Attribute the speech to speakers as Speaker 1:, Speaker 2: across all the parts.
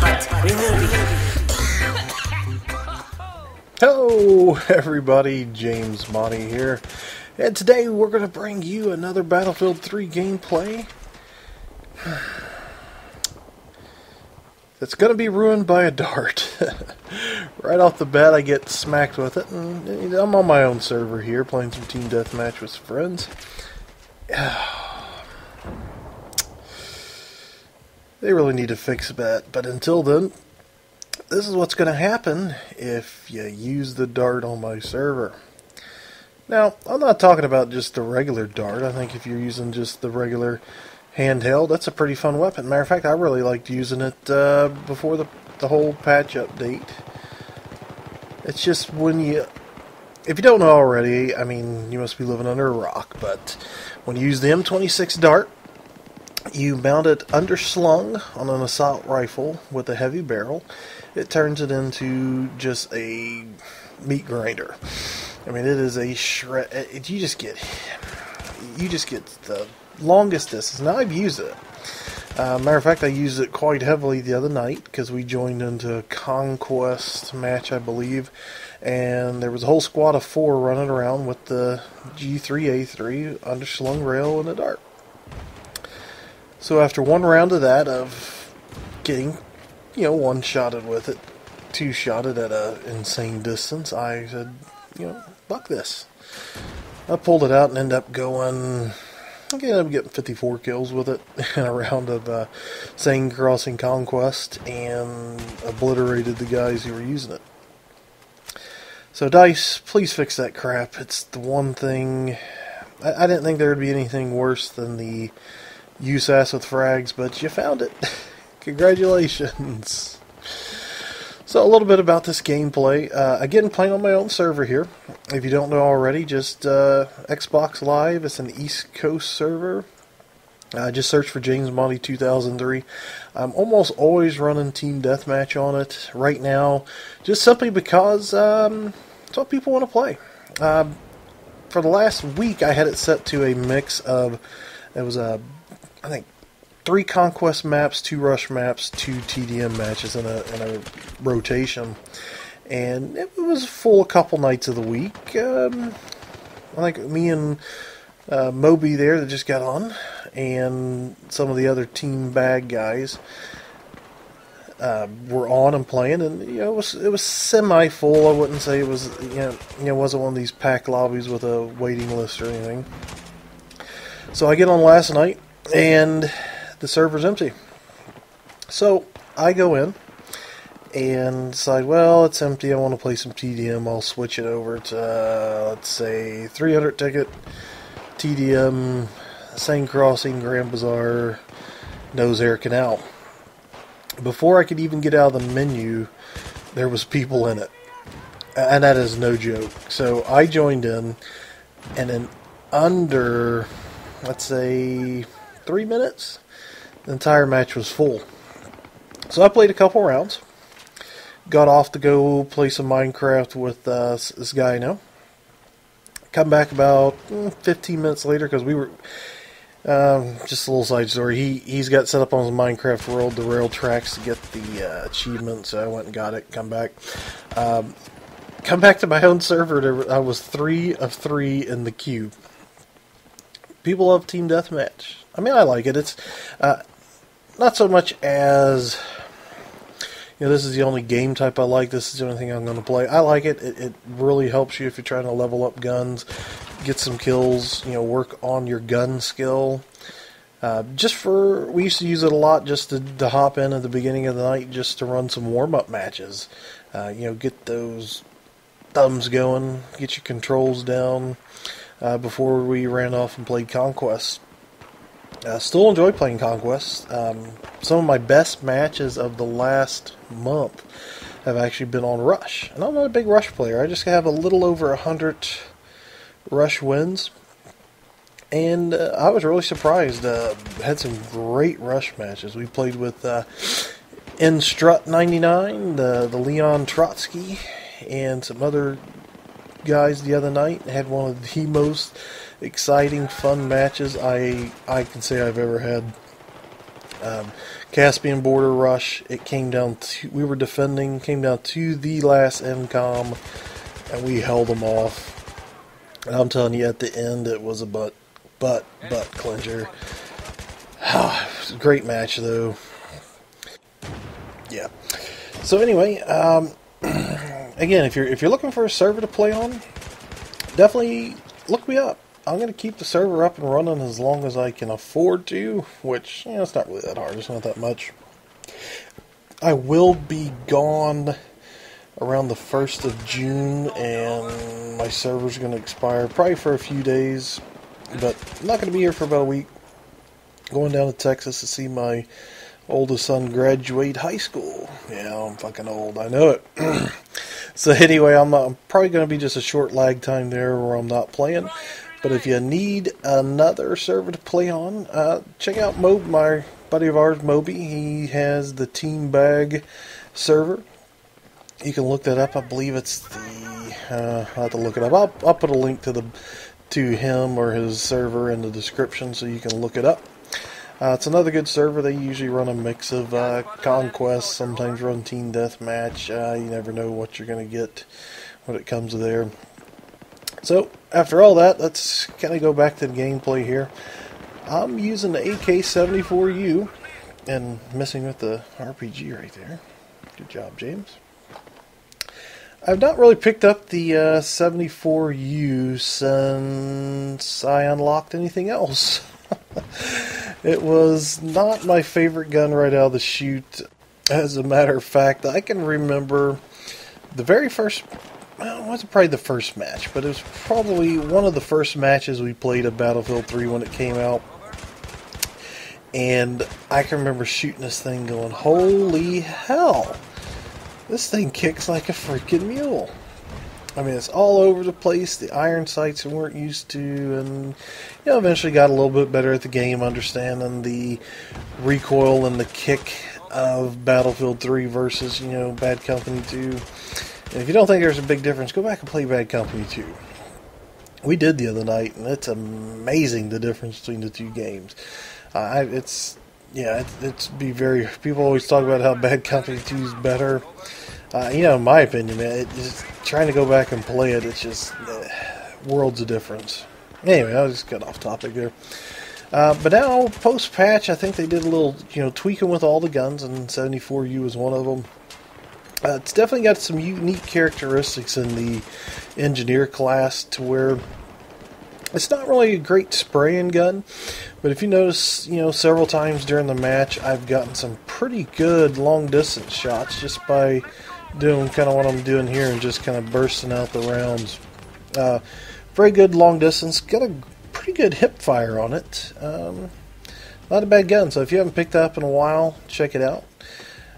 Speaker 1: but we will be.
Speaker 2: Hello everybody, James Monty here, and today we're going to bring you another Battlefield 3 gameplay that's going to be ruined by a dart. Right off the bat I get smacked with it, and I'm on my own server here playing some team deathmatch with some friends. They really need to fix that, but until then, this is what's going to happen if you use the dart on my server. Now, I'm not talking about just the regular dart. I think if you're using just the regular handheld, that's a pretty fun weapon. Matter of fact, I really liked using it before the whole patch update. It's just if you don't know already, I mean, you must be living under a rock, but when you use the M26 dart, you mount it underslung on an assault rifle with a heavy barrel. It turns it into just a meat grinder. I mean, it is a shred. You just get the longest distance. Now I've used it. Matter of fact, I used it quite heavily the other night because we joined into a conquest match, I believe, and there was a whole squad of 4 running around with the G3A3 underslung rail and a dart. So after one round of that, of getting, one-shotted with it, two-shotted at an insane distance, I said, fuck this. I pulled it out and ended up getting 54 kills with it in a round of Sane Crossing Conquest, and obliterated the guys who were using it. So DICE, please fix that crap. It's the one thing. I didn't think there would be anything worse than the USAS with frags, but you found it. Congratulations. So a little bit about this gameplay. Again, playing on my own server here. If you don't know already, just Xbox Live. It's an East Coast server. Just search for James Monty 2003. I'm almost always running Team Deathmatch on it right now, just simply because it's what people want to play. For the last week, I had it set to a mix of, I think, 3 conquest maps, 2 rush maps, 2 TDM matches in a rotation, and it was full a couple nights of the week. I think me and Moby there that just got on, and some of the other team bag guys were on and playing, and it was semi full. I wouldn't say it was it wasn't one of these packed lobbies with a waiting list or anything. So I get on last night, and the server's empty. So I go in and decide, well, it's empty. I want to play some TDM. I'll switch it over to, let's say, 300 ticket TDM, Sane Crossing, Grand Bazaar, Nose Air Canal. Before I could even get out of the menu, there was people in it. And that is no joke. So I joined in, and in under, let's say, 3 minutes, the entire match was full. So I played a couple rounds. Got off to go play some Minecraft with this guy I know. Come back about 15 minutes later, because we were... just a little side story. He's got set up on his Minecraft world, the rail tracks, to get the achievement, so I went and got it. Come back to my own server. I was 3 of 3 in the queue. People love Team Deathmatch. I mean, I like it. It's not so much as, this is the only game type I like. This is the only thing I'm going to play. I like it. It really helps you if you're trying to level up guns, get some kills, work on your gun skill. We used to use it a lot just to hop in at the beginning of the night just to run some warm-up matches. Get those thumbs going, get your controls down before we ran off and played Conquest. Still enjoy playing Conquest. Some of my best matches of the last month have actually been on Rush. And I'm not a big Rush player. I just have a little over 100 Rush wins. And I was really surprised. Had some great Rush matches. We played with Nstrut 99, the Leon Trotsky, and some other guys the other night. Had one of the most exciting, fun matches I can say I've ever had. Caspian border rush. It came down to, we were defending, came down to the last MCOM, and we held them off. And I'm telling you, at the end, it was a butt clincher. It was a great match, though. Yeah. So anyway, again, if you're looking for a server to play on, definitely look me up. I'm going to keep the server up and running as long as I can afford to, which, it's not really that hard. It's not that much. I will be gone around the 1st of June, and my server's going to expire probably for a few days, but I'm not going to be here for about a week. Going down to Texas to see my oldest son graduate high school. Yeah, I'm fucking old. I know it. So anyway, I'm probably going to be just a short lag time there where I'm not playing. But if you need another server to play on, check out my buddy of ours, Moby. He has the Team Bag server. You can look that up. I believe it's the... I'll have to look it up. I'll put a link to him or his server in the description so you can look it up. It's another good server. They usually run a mix of Conquest, sometimes run Team Deathmatch. You never know what you're going to get when it comes to there. So, after all that, let's kind of go back to the gameplay here. I'm using the AK-74U and messing with the RPG right there. Good job, James. I've not really picked up the 74U since I unlocked anything else. It was not my favorite gun right out of the chute. As a matter of fact, I can remember the very first... Well, it wasn't probably the first match, but it was probably one of the first matches we played of Battlefield 3 when it came out. And I can remember shooting this thing going, holy hell! This thing kicks like a freaking mule. I mean, it's all over the place. The iron sights we weren't used to, and eventually got a little bit better at the game, understanding the recoil and the kick of Battlefield 3 versus, Bad Company 2. And if you don't think there's a big difference, go back and play Bad Company 2. We did the other night, and it's amazing the difference between the two games. People always talk about how Bad Company 2 is better. In my opinion, man, trying to go back and play it, it's just worlds of difference. Anyway, I just got off topic there. But now, post-patch, I think they did a little, tweaking with all the guns, and 74U is one of them. It's definitely got some unique characteristics in the engineer class to where it's not really a great spraying gun, but if you notice, several times during the match, I've gotten some pretty good long-distance shots just by doing kind of what I'm doing here and just kind of bursting out the rounds. Very good long distance. Got a pretty good hip fire on it. Not a bad gun. So if you haven't picked that up in a while, check it out.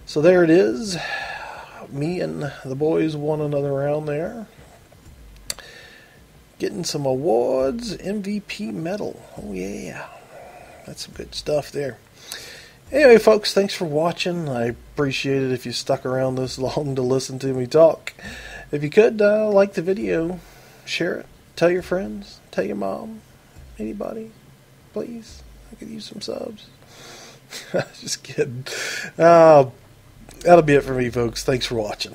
Speaker 2: So there it is. Me and the boys won another round there. Getting some awards. MVP medal. Oh yeah. That's some good stuff there. Anyway, folks, thanks for watching. I appreciate it if you stuck around this long to listen to me talk. If you could, like the video, share it, tell your friends, tell your mom, anybody, please. I could use some subs. Just kidding. That'll be it for me, folks. Thanks for watching.